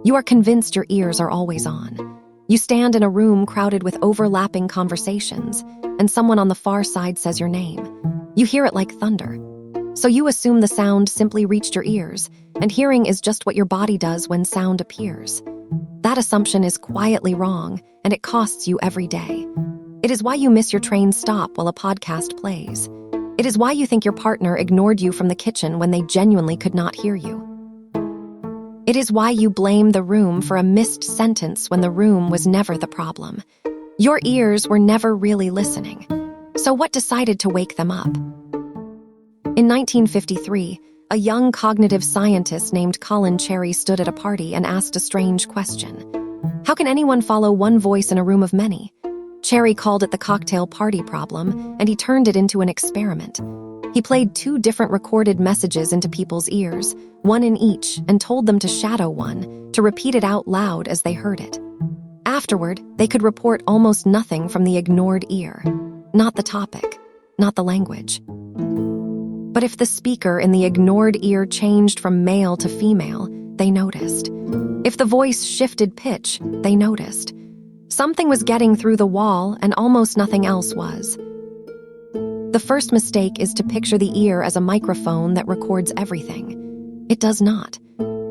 You are convinced your ears are always on. You stand in a room crowded with overlapping conversations, and someone on the far side says your name. You hear it like thunder. So you assume the sound simply reached your ears, and hearing is just what your body does when sound appears. That assumption is quietly wrong, and it costs you every day. It is why you miss your train stop while a podcast plays. It is why you think your partner ignored you from the kitchen when they genuinely could not hear you. It is why you blame the room for a missed sentence when the room was never the problem. Your ears were never really listening. So what decided to wake them up? In 1953, a young cognitive scientist named Colin Cherry stood at a party and asked a strange question. How can anyone follow one voice in a room of many? Cherry called it the cocktail party problem, and he turned it into an experiment. He played 2 different recorded messages into people's ears, one in each, and told them to shadow one, to repeat it out loud as they heard it. Afterward, they could report almost nothing from the ignored ear. Not the topic, not the language. But if the speaker in the ignored ear changed from male to female, they noticed. If the voice shifted pitch, they noticed. Something was getting through the wall, and almost nothing else was. The first mistake is to picture the ear as a microphone that records everything. It does not.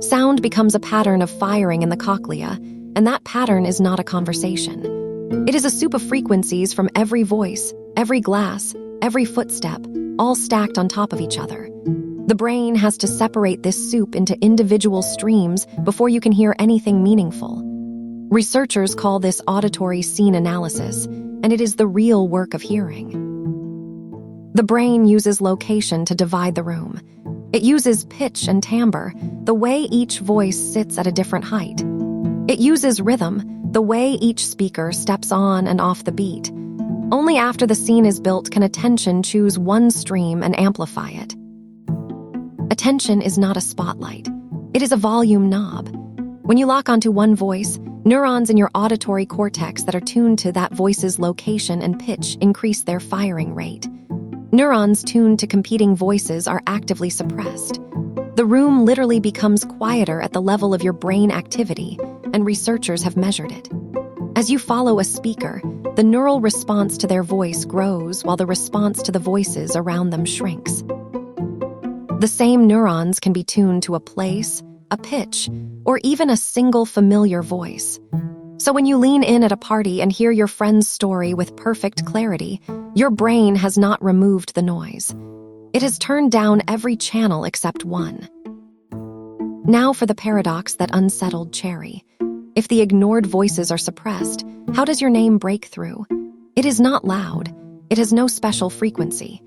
Sound becomes a pattern of firing in the cochlea, and that pattern is not a conversation. It is a soup of frequencies from every voice, every glass, every footstep, all stacked on top of each other. The brain has to separate this soup into individual streams before you can hear anything meaningful. Researchers call this auditory scene analysis, and it is the real work of hearing. The brain uses location to divide the room. It uses pitch and timbre, the way each voice sits at a different height. It uses rhythm, the way each speaker steps on and off the beat. Only after the scene is built can attention choose one stream and amplify it. Attention is not a spotlight. It is a volume knob. When you lock onto one voice, neurons in your auditory cortex that are tuned to that voice's location and pitch increase their firing rate. Neurons tuned to competing voices are actively suppressed. The room literally becomes quieter at the level of your brain activity, and researchers have measured it. As you follow a speaker, the neural response to their voice grows while the response to the voices around them shrinks. The same neurons can be tuned to a place, a pitch, or even a single familiar voice. So when you lean in at a party and hear your friend's story with perfect clarity, your brain has not removed the noise. It has turned down every channel except one. Now for the paradox that unsettled Cherry. If the ignored voices are suppressed, how does your name break through? It is not loud. It has no special frequency.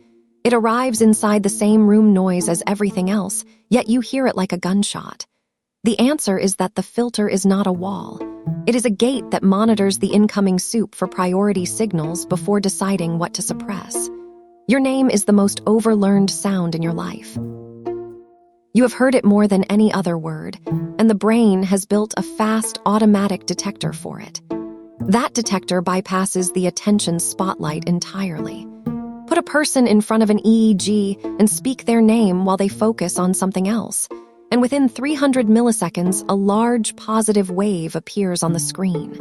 It arrives inside the same room noise as everything else, yet you hear it like a gunshot. The answer is that the filter is not a wall. It is a gate that monitors the incoming soup for priority signals before deciding what to suppress. Your name is the most overlearned sound in your life. You have heard it more than any other word, and the brain has built a fast, automatic detector for it. That detector bypasses the attention spotlight entirely. Put a person in front of an EEG and speak their name while they focus on something else, and within 300 milliseconds, a large positive wave appears on the screen.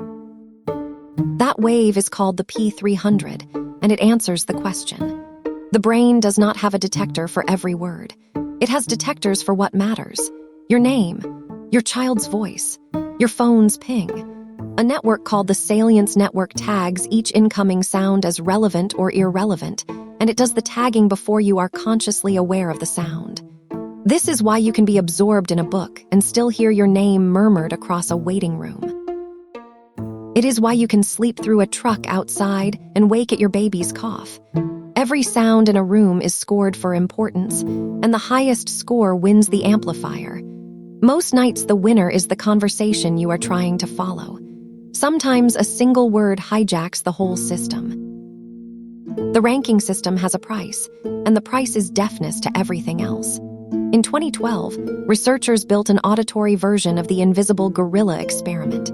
That wave is called the P300, and it answers the question. The brain does not have a detector for every word. It has detectors for what matters. Your name, your child's voice, your phone's ping. A network called the salience network tags each incoming sound as relevant or irrelevant, and it does the tagging before you are consciously aware of the sound. This is why you can be absorbed in a book and still hear your name murmured across a waiting room. It is why you can sleep through a truck outside and wake at your baby's cough. Every sound in a room is scored for importance, and the highest score wins the amplifier. Most nights, the winner is the conversation you are trying to follow. Sometimes a single word hijacks the whole system. The ranking system has a price, and the price is deafness to everything else. In 2012, researchers built an auditory version of the invisible gorilla experiment.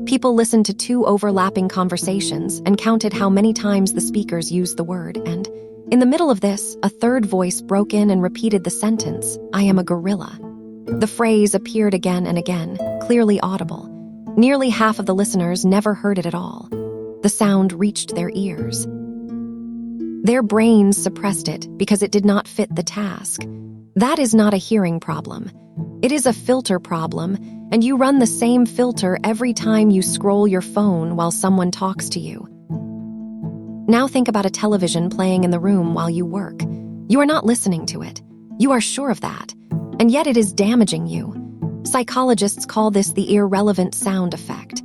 People listened to 2 overlapping conversations and counted how many times the speakers used the word, and in the middle of this, a third voice broke in and repeated the sentence, "I am a gorilla." The phrase appeared again and again, clearly audible. Nearly half of the listeners never heard it at all. The sound reached their ears. Their brains suppressed it because it did not fit the task. That is not a hearing problem. It is a filter problem, and you run the same filter every time you scroll your phone while someone talks to you. Now think about a television playing in the room while you work. You are not listening to it. You are sure of that. And yet it is damaging you. Psychologists call this the irrelevant sound effect.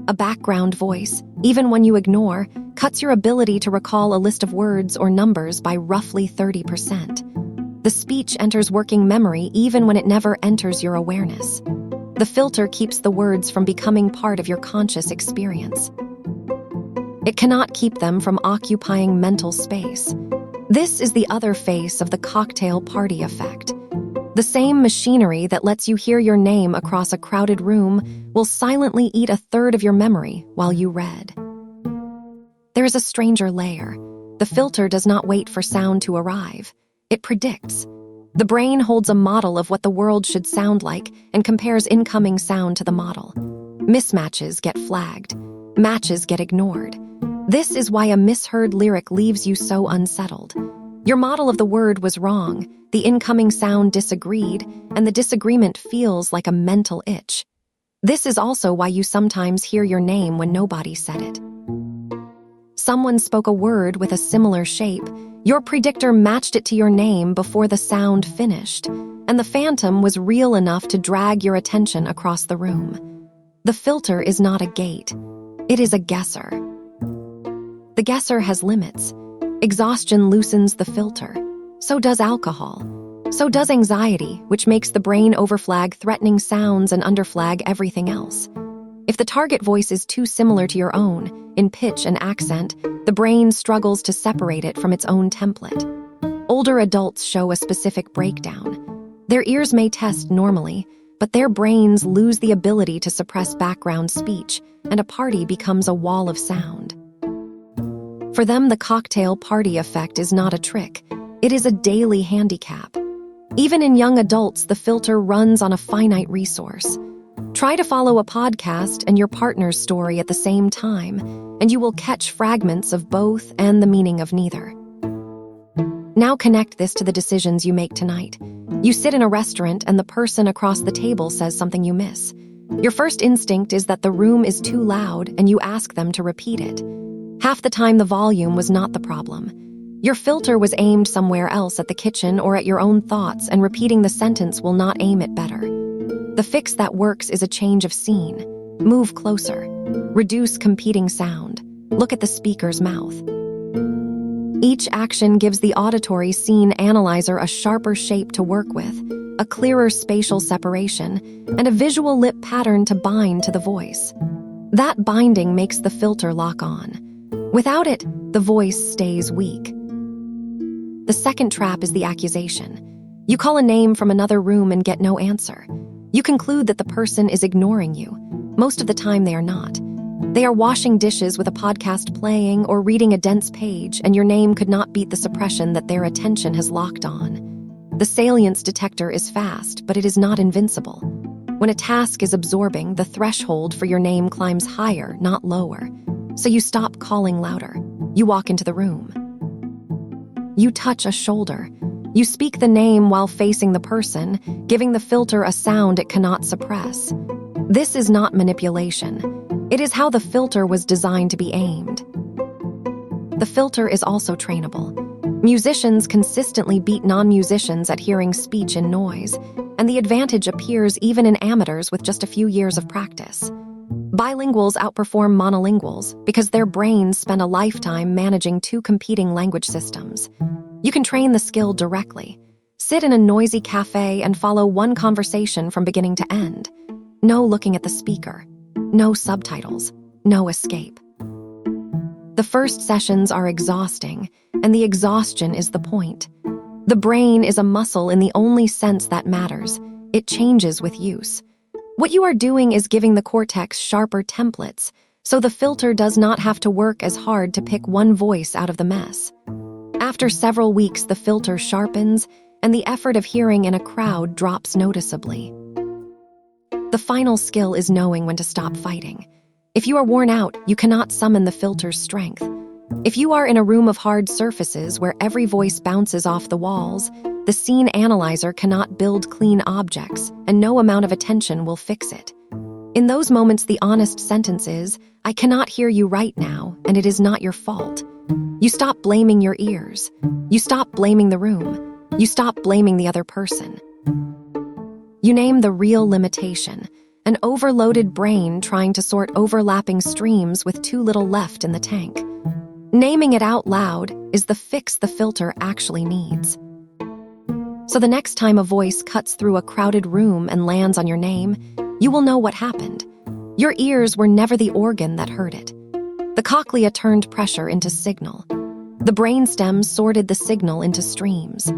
A background voice, even when you ignore, cuts your ability to recall a list of words or numbers by roughly 30%. The speech enters working memory even when it never enters your awareness. The filter keeps the words from becoming part of your conscious experience. It cannot keep them from occupying mental space. This is the other face of the cocktail party effect. The same machinery that lets you hear your name across a crowded room will silently eat a third of your memory while you read. There is a stranger layer. The filter does not wait for sound to arrive. It predicts. The brain holds a model of what the world should sound like and compares incoming sound to the model. Mismatches get flagged. Matches get ignored. This is why a misheard lyric leaves you so unsettled. Your model of the word was wrong, the incoming sound disagreed, and the disagreement feels like a mental itch. This is also why you sometimes hear your name when nobody said it. Someone spoke a word with a similar shape. Your predictor matched it to your name before the sound finished, and the phantom was real enough to drag your attention across the room. The filter is not a gate. It is a guesser. The guesser has limits. Exhaustion loosens the filter. So does alcohol. So does anxiety, which makes the brain overflag threatening sounds and underflag everything else. If the target voice is too similar to your own, in pitch and accent, the brain struggles to separate it from its own template. Older adults show a specific breakdown. Their ears may test normally, but their brains lose the ability to suppress background speech, and a party becomes a wall of sound. For them, the cocktail party effect is not a trick. It is a daily handicap. Even in young adults, the filter runs on a finite resource. Try to follow a podcast and your partner's story at the same time, and you will catch fragments of both and the meaning of neither. Now connect this to the decisions you make tonight. You sit in a restaurant and the person across the table says something you miss. Your first instinct is that the room is too loud and you ask them to repeat it. Half the time the volume was not the problem. Your filter was aimed somewhere else at the kitchen or at your own thoughts, and repeating the sentence will not aim it better. The fix that works is a change of scene. Move closer. Reduce competing sound. Look at the speaker's mouth. Each action gives the auditory scene analyzer a sharper shape to work with, a clearer spatial separation, and a visual lip pattern to bind to the voice. That binding makes the filter lock on. Without it, the voice stays weak. The second trap is the accusation. You call a name from another room and get no answer. You conclude that the person is ignoring you. Most of the time they are not. They are washing dishes with a podcast playing or reading a dense page, and your name could not beat the suppression that their attention has locked on. The salience detector is fast, but it is not invincible. When a task is absorbing, the threshold for your name climbs higher, not lower. So you stop calling louder. You walk into the room. You touch a shoulder. You speak the name while facing the person, giving the filter a sound it cannot suppress. This is not manipulation. It is how the filter was designed to be aimed. The filter is also trainable. Musicians consistently beat non-musicians at hearing speech in noise, and the advantage appears even in amateurs with just a few years of practice. Bilinguals outperform monolinguals because their brains spend a lifetime managing two competing language systems. You can train the skill directly. Sit in a noisy cafe and follow one conversation from beginning to end. No looking at the speaker. No subtitles. No escape. The first sessions are exhausting, and the exhaustion is the point. The brain is a muscle in the only sense that matters. It changes with use. What you are doing is giving the cortex sharper templates, so the filter does not have to work as hard to pick one voice out of the mess. After several weeks, the filter sharpens, and the effort of hearing in a crowd drops noticeably. The final skill is knowing when to stop fighting. If you are worn out, you cannot summon the filter's strength. If you are in a room of hard surfaces where every voice bounces off the walls, the scene analyzer cannot build clean objects, and no amount of attention will fix it. In those moments, the honest sentence is, "I cannot hear you right now, and it is not your fault." You stop blaming your ears. You stop blaming the room. You stop blaming the other person. You name the real limitation, an overloaded brain trying to sort overlapping streams with too little left in the tank. Naming it out loud is the fix the filter actually needs. So the next time a voice cuts through a crowded room and lands on your name, you will know what happened. Your ears were never the organ that heard it. The cochlea turned pressure into signal. The brainstem sorted the signal into streams.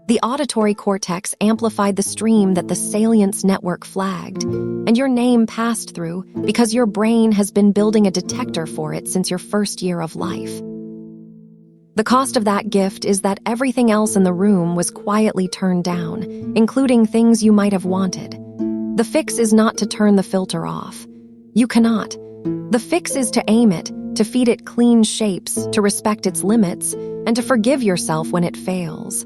The auditory cortex amplified the stream that the salience network flagged, and your name passed through because your brain has been building a detector for it since your first year of life. The cost of that gift is that everything else in the room was quietly turned down, including things you might have wanted. The fix is not to turn the filter off. You cannot. The fix is to aim it, to feed it clean shapes, to respect its limits, and to forgive yourself when it fails.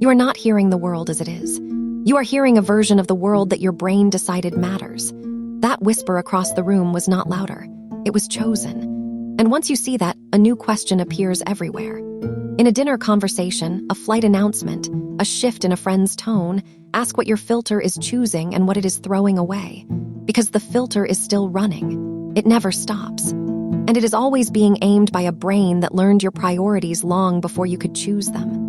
You are not hearing the world as it is. You are hearing a version of the world that your brain decided matters. That whisper across the room was not louder. It was chosen. And once you see that, a new question appears everywhere. In a dinner conversation, a flight announcement, a shift in a friend's tone, ask what your filter is choosing and what it is throwing away. Because the filter is still running. It never stops. And it is always being aimed by a brain that learned your priorities long before you could choose them.